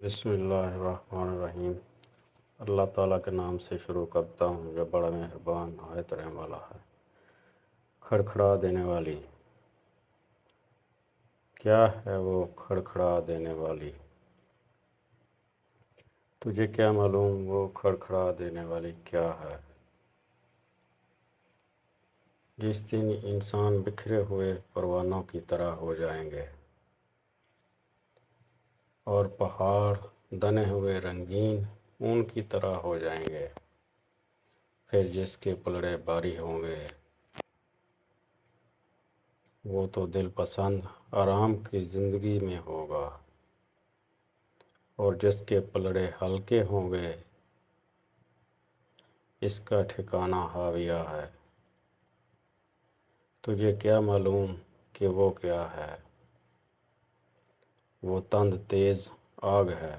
بسم اللہ الرحمن الرحیم۔ اللہ تعالیٰ کے نام سے شروع کرتا ہوں جو بڑا مہربان نہایت رحم والا ہے۔ کھڑکھڑا دینے والی، کیا ہے وہ کھڑکھڑا دینے والی؟ تجھے کیا معلوم وہ کھڑکھڑا دینے والی کیا ہے؟ جس دن انسان بکھرے ہوئے پروانوں کی طرح ہو جائیں گے اور پہاڑ دنے ہوئے رنگین اون کی طرح ہو جائیں گے، پھر جس کے پلڑے بھاری ہوں گے وہ تو دل پسند آرام کی زندگی میں ہوگا، اور جس کے پلڑے ہلکے ہوں گے اس کا ٹھکانہ ہاویہ ہے۔ تجھے کیا معلوم کہ وہ کیا ہے؟ وہ تند تیز آگ ہے